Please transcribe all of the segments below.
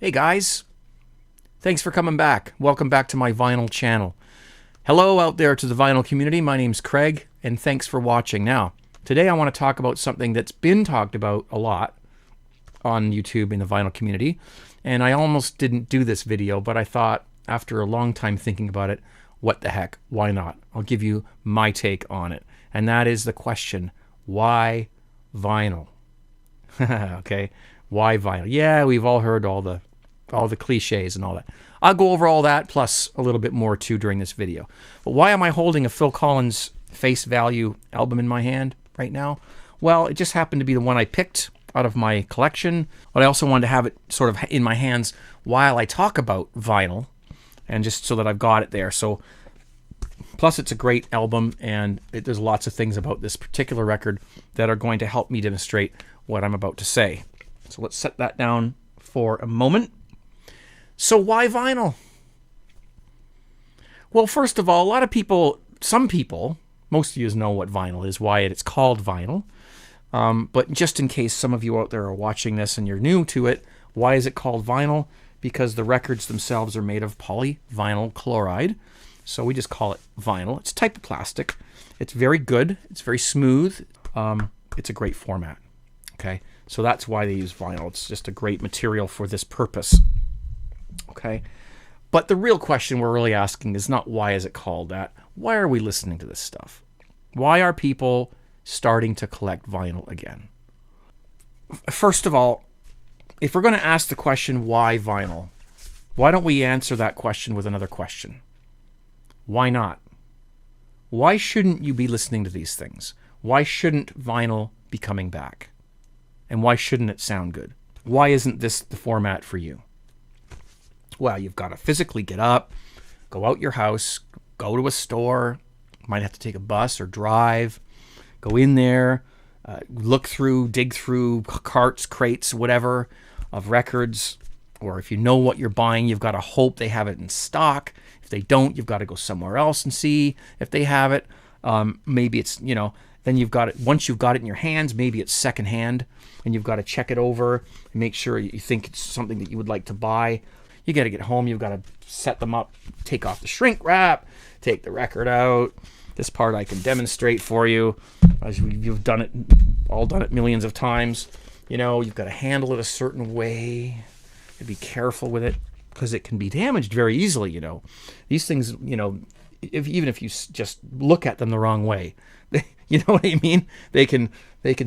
Hey guys, thanks for coming back. Welcome back to my vinyl channel. Hello out there to the vinyl community. My name's Craig, and thanks for watching. Now, today I want to talk about something that's been talked about a lot on YouTube in the vinyl community, and I almost didn't do this video, but I thought after a long time thinking about it, what the heck, why not? I'll give you my take on it, and that is the question, why vinyl? Okay, why vinyl? Yeah, we've all heard all the cliches and all that. I'll go over all that plus a little bit more too during this video. But why am I holding a Phil Collins Face Value album in my hand right now? Well, it just happened to be the one I picked out of my collection, but I also wanted to have it sort of in my hands while I talk about vinyl, and just so that I've got it there. So, plus it's a great album, and there's lots of things about this particular record that are going to help me demonstrate what I'm about to say. So let's set that down for a moment. So why vinyl? Well, first of all, a lot of people, some people, most of you know what vinyl is, why it's called vinyl. But just in case some of you out there are watching this and you're new to it, why is it called vinyl? Because the records themselves are made of polyvinyl chloride. So we just call it vinyl. It's a type of plastic. It's very good. It's very smooth. It's a great format. Okay, so that's why they use vinyl. It's just a great material for this purpose. Okay, but the real question we're really asking is not why is it called that? Why are we listening to this stuff? Why are people starting to collect vinyl again? First of all, if we're going to ask the question why vinyl, why don't we answer that question with another question? Why not? Why shouldn't you be listening to these things? Why shouldn't vinyl be coming back? And why shouldn't it sound good? Why isn't this the format for you? Well, you've got to physically get up, go out your house, go to a store, might have to take a bus or drive, go in there, look through, dig through carts, crates, whatever, of records. Or if you know what you're buying, you've got to hope they have it in stock. If they don't, you've got to go somewhere else and see if they have it. Maybe it's, then you've got it, once you've got it in your hands, maybe it's secondhand, and you've got to check it over and make sure you think it's something that you would like to buy. You got to get home, you've got to set them up, take off the shrink wrap, take the record out. This part I can demonstrate for you, as you've done it millions of times. You've got to handle it a certain way, and be careful with it, because it can be damaged very easily. These things, even if you just look at them the wrong way, you know what I mean? They can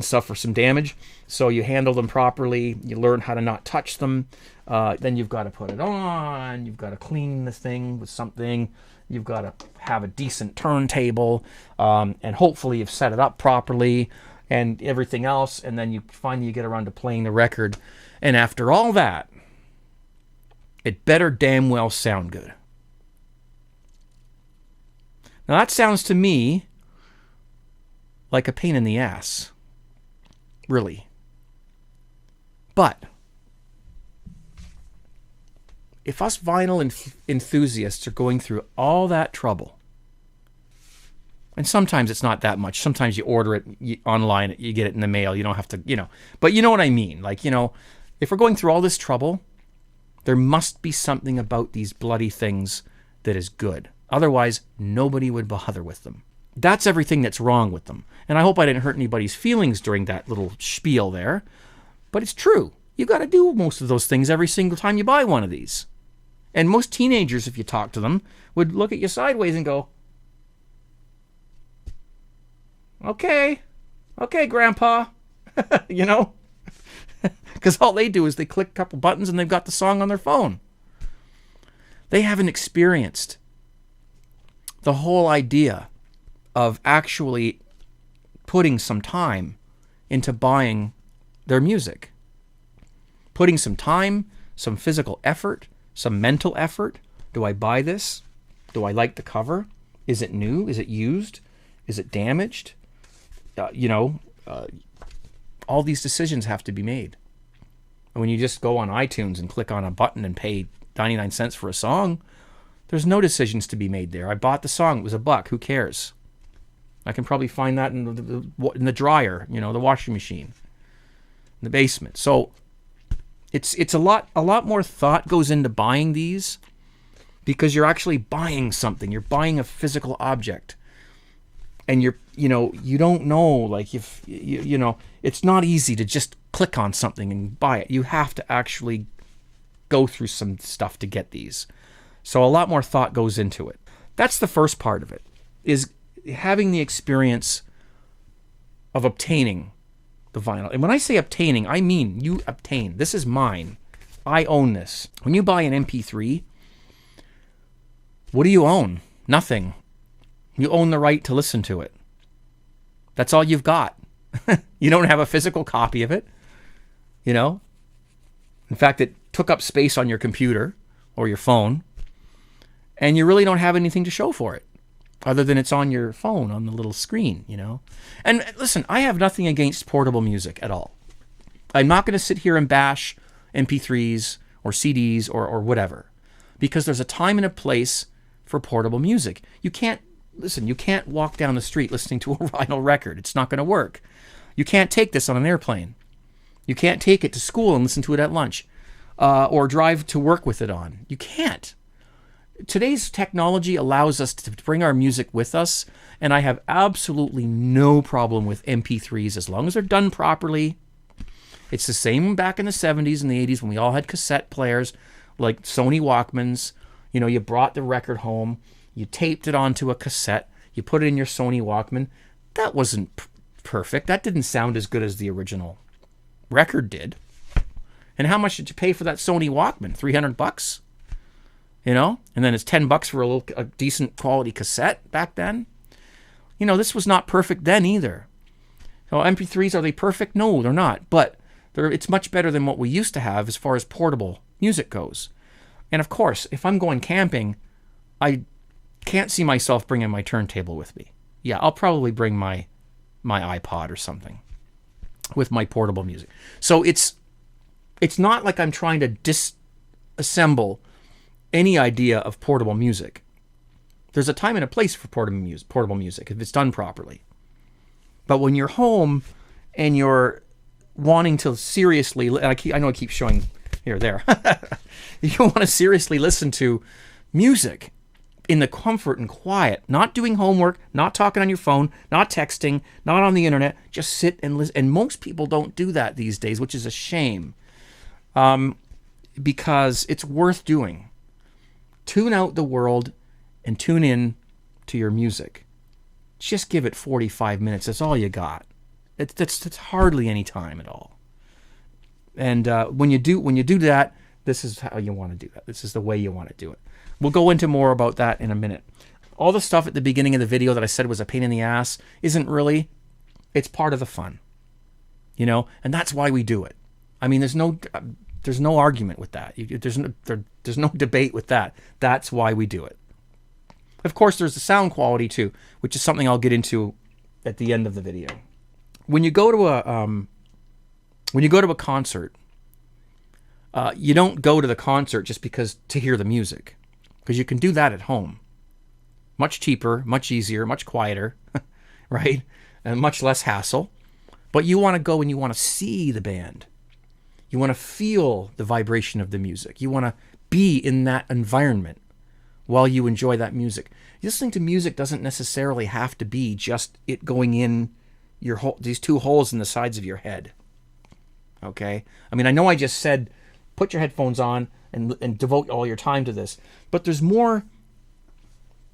suffer some damage. So you handle them properly. You learn how to not touch them. Then you've got to put it on. You've got to clean the thing with something. You've got to have a decent turntable, and hopefully you've set it up properly and everything else. And then you finally get around to playing the record. And after all that, it better damn well sound good. Now that sounds to me like a pain in the ass, really. But if us vinyl enthusiasts are going through all that trouble, and sometimes it's not that much. Sometimes you order it online, you get it in the mail. You don't have to, But you know what I mean. Like, if we're going through all this trouble, there must be something about these bloody things that is good. Otherwise, nobody would bother with them. That's everything that's wrong with them. And I hope I didn't hurt anybody's feelings during that little spiel there. But it's true. You got to do most of those things every single time you buy one of these. And most teenagers, if you talk to them, would look at you sideways and go, okay, Grandpa, because all they do is they click a couple buttons and they've got the song on their phone. They haven't experienced the whole idea of actually putting some time into buying their music. Putting some time, some physical effort, some mental effort. Do I buy this? Do I like the cover? Is it new? Is it used? Is it damaged? All these decisions have to be made. And when you just go on iTunes and click on a button and pay 99 cents for a song, there's no decisions to be made there. I bought the song. It was $1. Who cares? I can probably find that in the dryer, the washing machine, in the basement. So It's a lot more thought goes into buying these, because you're actually buying something. You're buying a physical object. And you don't know, like, if it's not easy to just click on something and buy it. You have to actually go through some stuff to get these. So a lot more thought goes into it. That's the first part of it, is having the experience of obtaining the vinyl. And when I say obtaining, I mean you obtain. This is mine. I own this. When you buy an MP3, what do you own? Nothing. You own the right to listen to it. That's all you've got. You don't have a physical copy of it. In fact, it took up space on your computer or your phone, and you really don't have anything to show for it other than it's on your phone on the little screen, And listen, I have nothing against portable music at all. I'm not going to sit here and bash MP3s or CDs or whatever, because there's a time and a place for portable music. You can't walk down the street listening to a vinyl record. It's not going to work. You can't take this on an airplane. You can't take it to school and listen to it at lunch, or drive to work with it on. You can't. Today's technology allows us to bring our music with us, and I have absolutely no problem with MP3s as long as they're done properly. It's the same back in the 70s and the 80s when we all had cassette players like Sony Walkmans. You brought the record home, you taped it onto a cassette, you put it in your Sony Walkman. That wasn't perfect. That didn't sound as good as the original record did. And how much did you pay for that Sony Walkman? $300? And then it's $10 for a decent quality cassette back then. This was not perfect then either. So MP3s, are they perfect? No, they're not. But it's much better than what we used to have as far as portable music goes. And of course, if I'm going camping, I can't see myself bringing my turntable with me. Yeah, I'll probably bring my iPod or something with my portable music. So it's not like I'm trying to disassemble any idea of portable music. There's a time and a place for portable music if it's done properly. But when you're home and you're wanting to seriously, and I know I keep showing here, there. You want to seriously listen to music in the comfort and quiet, not doing homework, not talking on your phone, not texting, not on the internet, just sit and listen. And most people don't do that these days, which is a shame, because it's worth doing. Tune out the world and tune in to your music. Just give it 45 minutes. That's all you got. It's hardly any time at all. And when you do that, this is how you want to do that. This is the way you want to do it. We'll go into more about that in a minute. All the stuff at the beginning of the video that I said was a pain in the ass isn't really. It's part of the fun, and that's why we do it. I mean, there's no argument with that. There's no debate with that. That's why we do it. Of course, there's the sound quality too, which is something I'll get into at the end of the video. When you go to a concert, you don't go to the concert just to hear the music, because you can do that at home. Much cheaper, much easier, much quieter, right? And much less hassle. But you want to go and you want to see the band. You want to feel the vibration of the music. You want to be in that environment while you enjoy that music. Listening to music doesn't necessarily have to be just it going in these two holes in the sides of your head. Okay? I mean, I know I just said put your headphones on and devote all your time to this, but there's more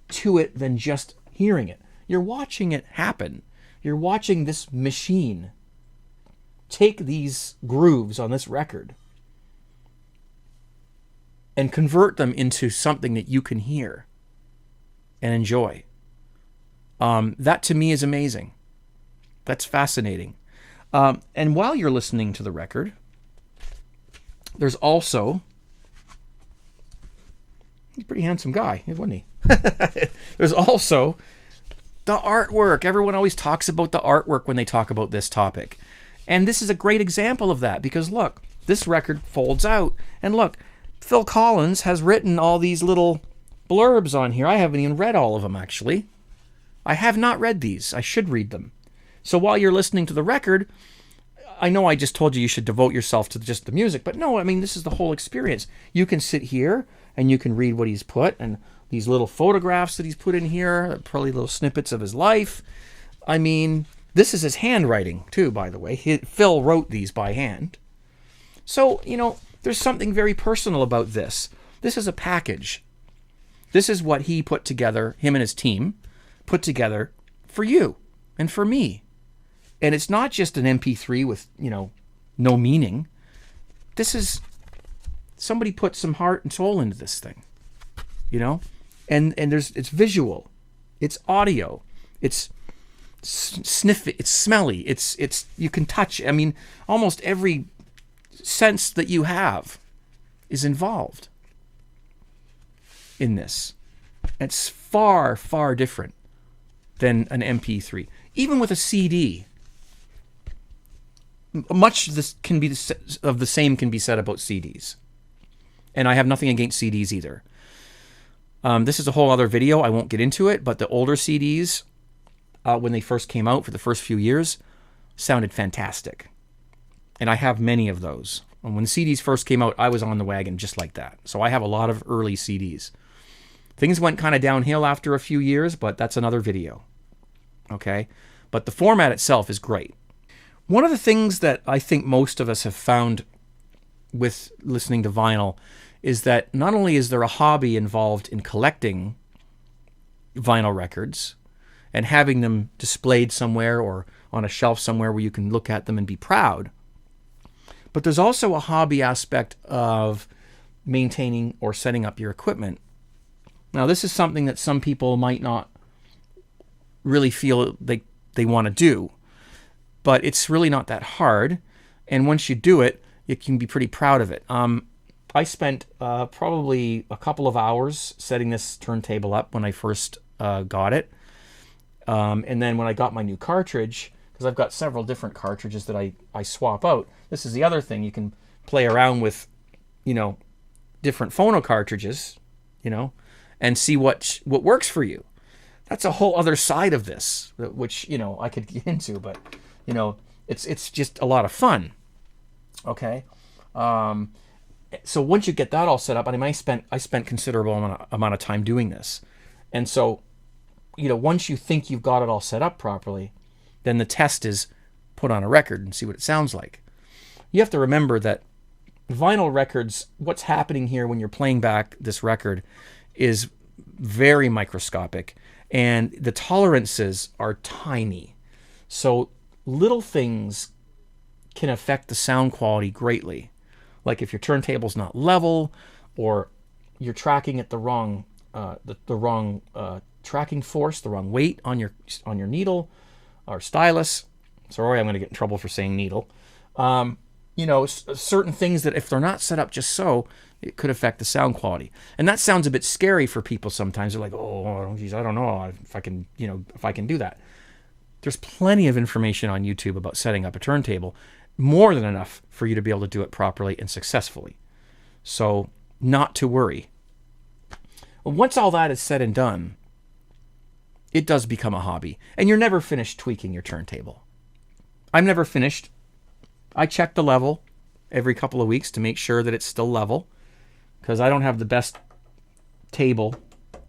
to it than just hearing it. You're watching it happen. You're watching this machine take these grooves on this record and convert them into something that you can hear and enjoy. That to me is amazing. That's fascinating. And while you're listening to the record, there's also... He's a pretty handsome guy, wasn't he? There's also the artwork. Everyone always talks about the artwork when they talk about this topic. And this is a great example of that, because look, this record folds out. And look, Phil Collins has written all these little blurbs on here. I haven't even read all of them, actually. I have not read these. I should read them. So while you're listening to the record, I know I just told you should devote yourself to just the music, but no, I mean, this is the whole experience. You can sit here and you can read what he's put, and these little photographs that he's put in here, probably little snippets of his life. I mean, this is his handwriting too, by the way. Phil wrote these by hand. So, there's something very personal about this. This is a package. This is what he put together, him and his team put together for you and for me. And it's not just an MP3 with, no meaning. This is, somebody put some heart and soul into this thing, and it's visual, it's audio, it's sniffy, it's smelly, it's you can touch. I mean, almost every sense that you have is involved in this. It's far, far different than an MP3. Even with a CD, much this can be of the same can be said about CDs. And I have nothing against CDs either. This is a whole other video. I won't get into it, but the older CDs, when they first came out for the first few years, sounded fantastic. And I have many of those. And when the CDs first came out, I was on the wagon just like that. So I have a lot of early CDs. Things went kind of downhill after a few years, but that's another video. Okay? But the format itself is great. One of the things that I think most of us have found with listening to vinyl is that not only is there a hobby involved in collecting vinyl records and having them displayed somewhere or on a shelf somewhere where you can look at them and be proud, but there's also a hobby aspect of maintaining or setting up your equipment. Now, this is something that some people might not really feel they want to do, but it's really not that hard. And once you do it, you can be pretty proud of it. I spent probably a couple of hours setting this turntable up when I first got it. And then when I got my new cartridge, because I've got several different cartridges that I swap out. This is the other thing. You can play around with, different phono cartridges, and see what works for you. That's a whole other side of this, which, I could get into, but, it's just a lot of fun. Okay. So once you get that all set up, I spent considerable amount of time doing this. And so, once you think you've got it all set up properly, then the test is put on a record and see what it sounds like. You have to remember that vinyl records, what's happening here when you're playing back this record is very microscopic, and the tolerances are tiny. So little things can affect the sound quality greatly. Like if your turntable's not level, or you're tracking at the wrong tracking force, the wrong weight on your needle or stylus. Sorry, I'm going to get in trouble for saying needle. Certain things that if they're not set up just so, it could affect the sound quality. And that sounds a bit scary for people sometimes. They're like, oh, geez, I don't know if I can do that. There's plenty of information on YouTube about setting up a turntable, more than enough for you to be able to do it properly and successfully. So not to worry. Once all that is said and done, it does become a hobby. And you're never finished tweaking your turntable. I'm never finished. I check the level every couple of weeks to make sure that it's still level, because I don't have the best table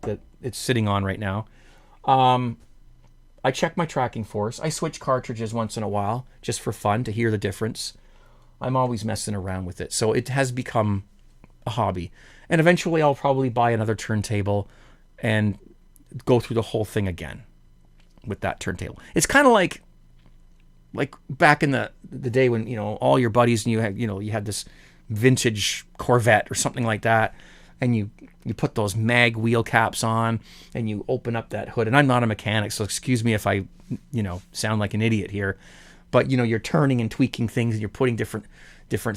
that it's sitting on right now. I check my tracking force. I switch cartridges once in a while just for fun to hear the difference. I'm always messing around with it. So it has become a hobby. And eventually I'll probably buy another turntable and go through the whole thing again with that turntable. It's kind of like back in the day when, all your buddies and you had this vintage Corvette or something like that, and you put those mag wheel caps on and you open up that hood. And I'm not a mechanic, so excuse me if I, sound like an idiot here, but you're turning and tweaking things, and you're putting different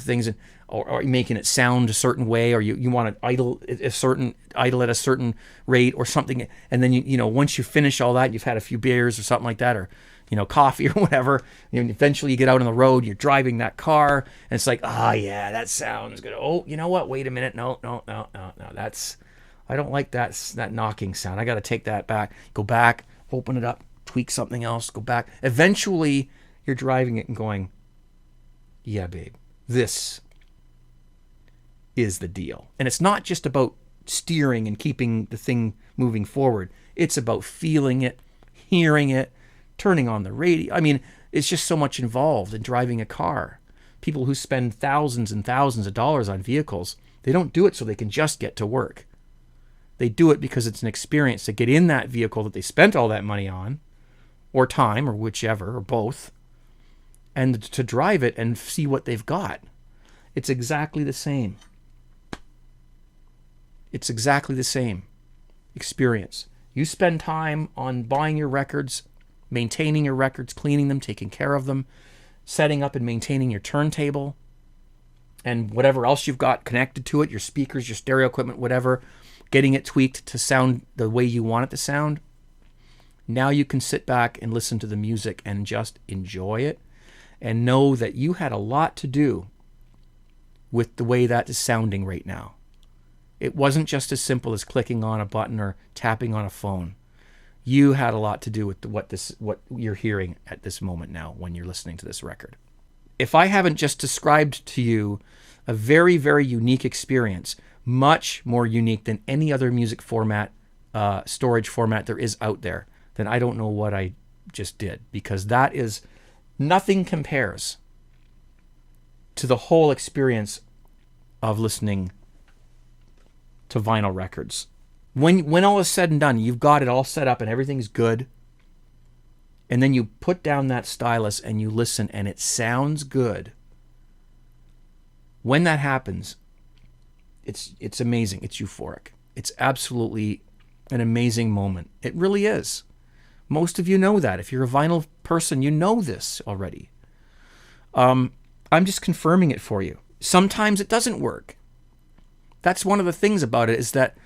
things in, or making it sound a certain way, or you want to idle at a certain rate or something. And then once you finish all that, you've had a few beers or something like that, or coffee or whatever, eventually you get out on the road, you're driving that car, and it's like, yeah, that sounds good. Oh, you know what? Wait a minute. No. I don't like that knocking sound. I got to take that back. Go back, open it up, tweak something else, go back. Eventually, you're driving it and going, yeah, babe, this is the deal. And it's not just about steering and keeping the thing moving forward. It's about feeling it, hearing it, turning on the radio. I mean, it's just so much involved in driving a car. People who spend thousands and thousands of dollars on vehicles, they don't do it so they can just get to work. They do it because it's an experience to get in that vehicle that they spent all that money on, or time, or whichever, or both, and to drive it and see what they've got. It's exactly the same. It's exactly the same experience. You spend time on buying your records, maintaining your records, cleaning them, taking care of them, setting up and maintaining your turntable, and whatever else you've got connected to it, your speakers, your stereo equipment, whatever, getting it tweaked to sound the way you want it to sound. Now you can sit back and listen to the music and just enjoy it and know that you had a lot to do with the way that is sounding right now. It wasn't just as simple as clicking on a button or tapping on a phone. You had a lot to do with what you're hearing at this moment now when you're listening to this record. If I haven't just described to you a very, very unique experience, much more unique than any other music format, storage format there is out there, then I don't know what I just did, because that is, nothing compares to the whole experience of listening to vinyl records. When all is said and done, you've got it all set up and everything's good, and then you put down that stylus and you listen and it sounds good. When that happens, it's amazing. It's euphoric. It's absolutely an amazing moment. It really is. Most of you know that. If you're a vinyl person, you know this already. I'm just confirming it for you. Sometimes it doesn't work. That's one of the things about it, is that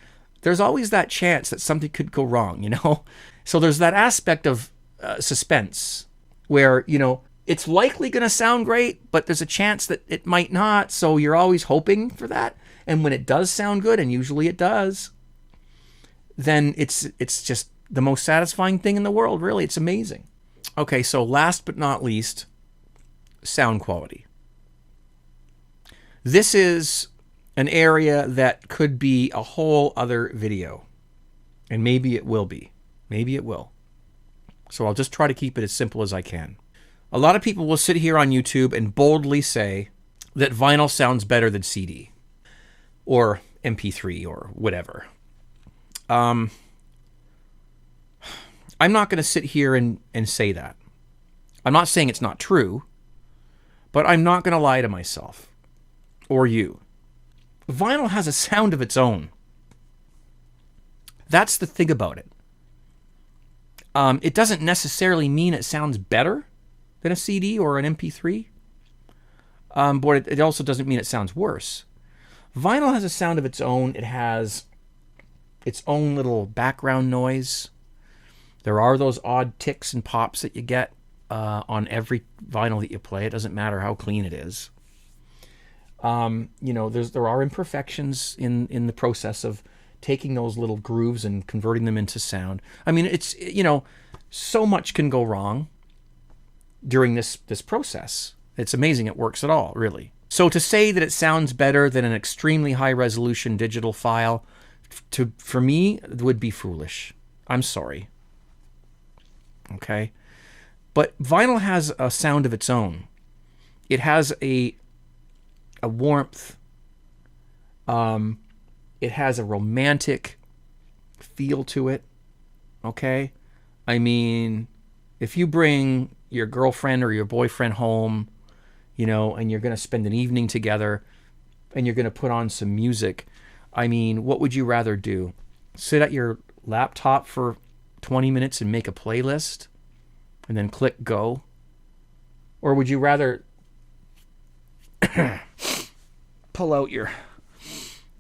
there's always that chance that something could go wrong, you know? So there's that aspect of suspense where, you know, it's likely going to sound great, but there's a chance that it might not. So you're always hoping for that. And when it does sound good, and usually it does, then it's just the most satisfying thing in the world, really. It's amazing. Okay, so last but not least, sound quality. This is an area that could be a whole other video. And maybe it will be. Maybe it will. So I'll just try to keep it as simple as I can. A lot of people will sit here on YouTube and boldly say that vinyl sounds better than CD or MP3 or whatever. I'm not going to sit here and say that. I'm not saying it's not true, but I'm not going to lie to myself or you. Vinyl has a sound of its own. That's the thing about it. It doesn't necessarily mean it sounds better than a CD or an MP3, but it also doesn't mean it sounds worse. Vinyl has a sound of its own. It has its own little background noise. There are those odd ticks and pops that you get on every vinyl that you play. It doesn't matter how clean it is. You know, there are imperfections in the process of taking those little grooves and converting them into sound. I mean, it's, you know, so much can go wrong during this process. It's amazing it works at all, really. So to say that it sounds better than an extremely high resolution digital file, for me, would be foolish. I'm sorry. Okay? But vinyl has a sound of its own. It has a warmth. It has a romantic feel to it. Okay? I mean, if you bring your girlfriend or your boyfriend home, you know, and you're going to spend an evening together and you're going to put on some music, I mean, what would you rather do? Sit at your laptop for 20 minutes and make a playlist and then click go? Or would you rather pull out your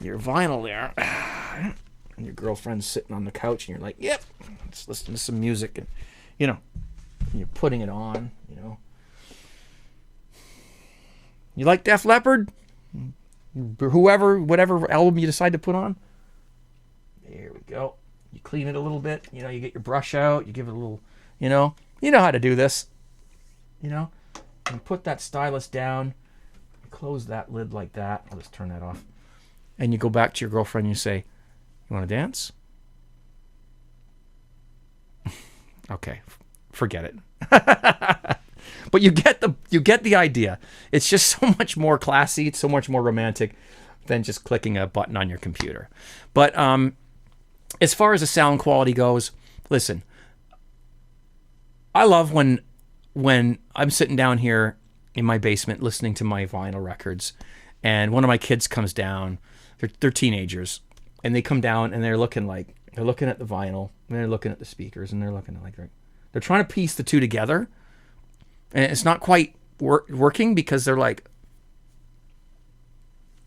vinyl there and your girlfriend's sitting on the couch and you're like, yep, let's listen to some music, and, you know, and you're putting it on, you know. You like Def Leppard? Whatever album you decide to put on. There we go. You clean it a little bit. You know, you get your brush out. You give it a little, you know how to do this. You know, you put that stylus down. close that lid like that. I'll just turn that off. And you go back to your girlfriend and you say, you want to dance? Okay, forget it. But you get the idea. It's just so much more classy. It's so much more romantic than just clicking a button on your computer. But as far as the sound quality goes, listen, I love when I'm sitting down here in my basement listening to my vinyl records, and one of my kids comes down. They're teenagers, and they come down and they're looking at the vinyl, and they're looking at the speakers, and they're looking at they're trying to piece the two together, and it's not quite working because they're like,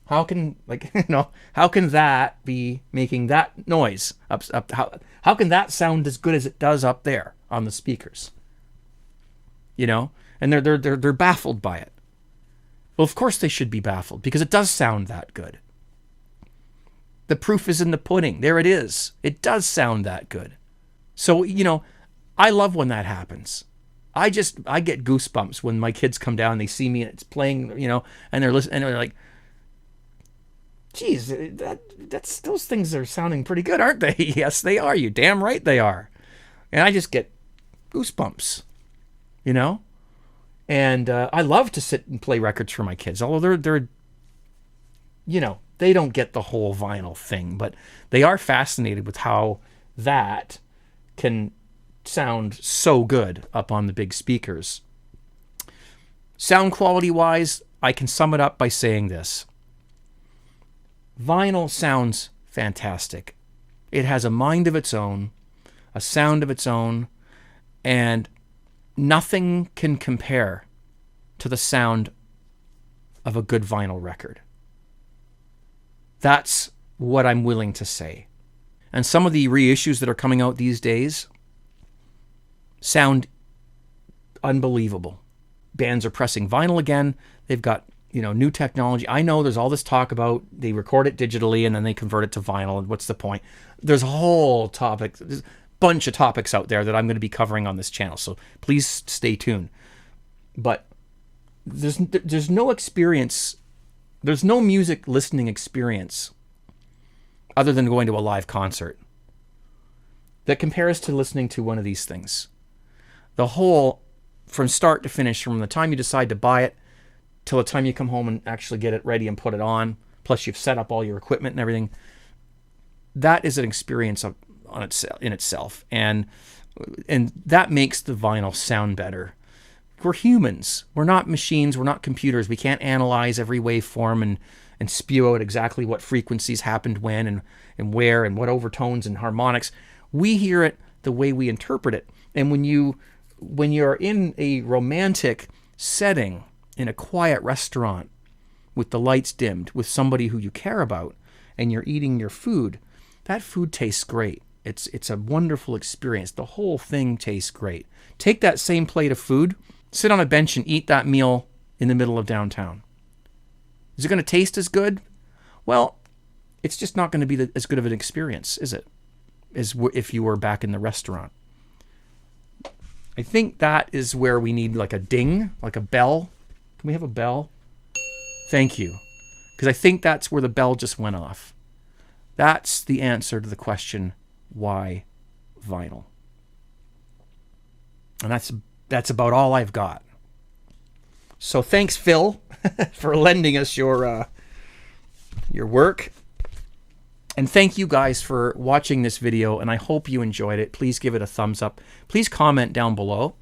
how can that be making that noise up? How can that sound as good as it does up there on the speakers? And they're baffled by it. Well, of course they should be baffled because it does sound that good. The proof is in the pudding. There it is. It does sound that good. So, I love when that happens. I get goosebumps when my kids come down and they see me and it's playing, and they're listening and they're like, geez, that's those things are sounding pretty good, aren't they? Yes, they are. You damn right they are. And I just get goosebumps, And I love to sit and play records for my kids, although they're they don't get the whole vinyl thing, but they are fascinated with how that can sound so good up on the big speakers. Sound quality wise, I can sum it up by saying this. Vinyl sounds fantastic. It has a mind of its own, a sound of its own, and nothing can compare to the sound of a good vinyl record. That's what I'm willing to say. And some of the reissues that are coming out these days sound unbelievable. Bands are pressing vinyl again. They've got, new technology. I know there's all this talk about they record it digitally and then they convert it to vinyl. And what's the point? There's a whole topic. There's a bunch of topics out there that I'm going to be covering on this channel. So please stay tuned. But there's no experience. There's no music listening experience other than going to a live concert that compares to listening to one of these things. The whole, from start to finish, from the time you decide to buy it till the time you come home and actually get it ready and put it on, plus you've set up all your equipment and everything, that is an experience in itself. And that makes the vinyl sound better. We're humans. We're not machines. We're not computers. We can't analyze every waveform and spew out exactly what frequencies happened when and where and what overtones and harmonics. We hear it the way we interpret it. And when you're in a romantic setting in a quiet restaurant with the lights dimmed with somebody who you care about and you're eating your food, that food tastes great. It's a wonderful experience. The whole thing tastes great. Take that same plate of food, sit on a bench and eat that meal in the middle of downtown. Is it going to taste as good? Well, it's just not going to be as good of an experience, is it? As if you were back in the restaurant. I think that is where we need like a ding, like a bell. Can we have a bell? Thank you. Because I think that's where the bell just went off. That's the answer to the question, why vinyl? And that's about all I've got. So thanks, Phil, for lending us your work. And thank you guys for watching this video, and I hope you enjoyed it. Please give it a thumbs up. Please comment down below.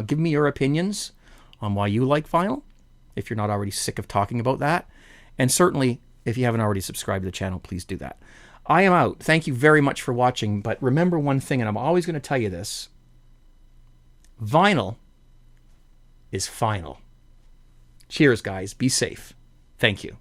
Give me your opinions on why you like vinyl, if you're not already sick of talking about that. And certainly, if you haven't already subscribed to the channel, please do that. I am out. Thank you very much for watching, but remember one thing, and I'm always going to tell you this. Vinyl is final. Cheers, guys. Be safe. Thank you.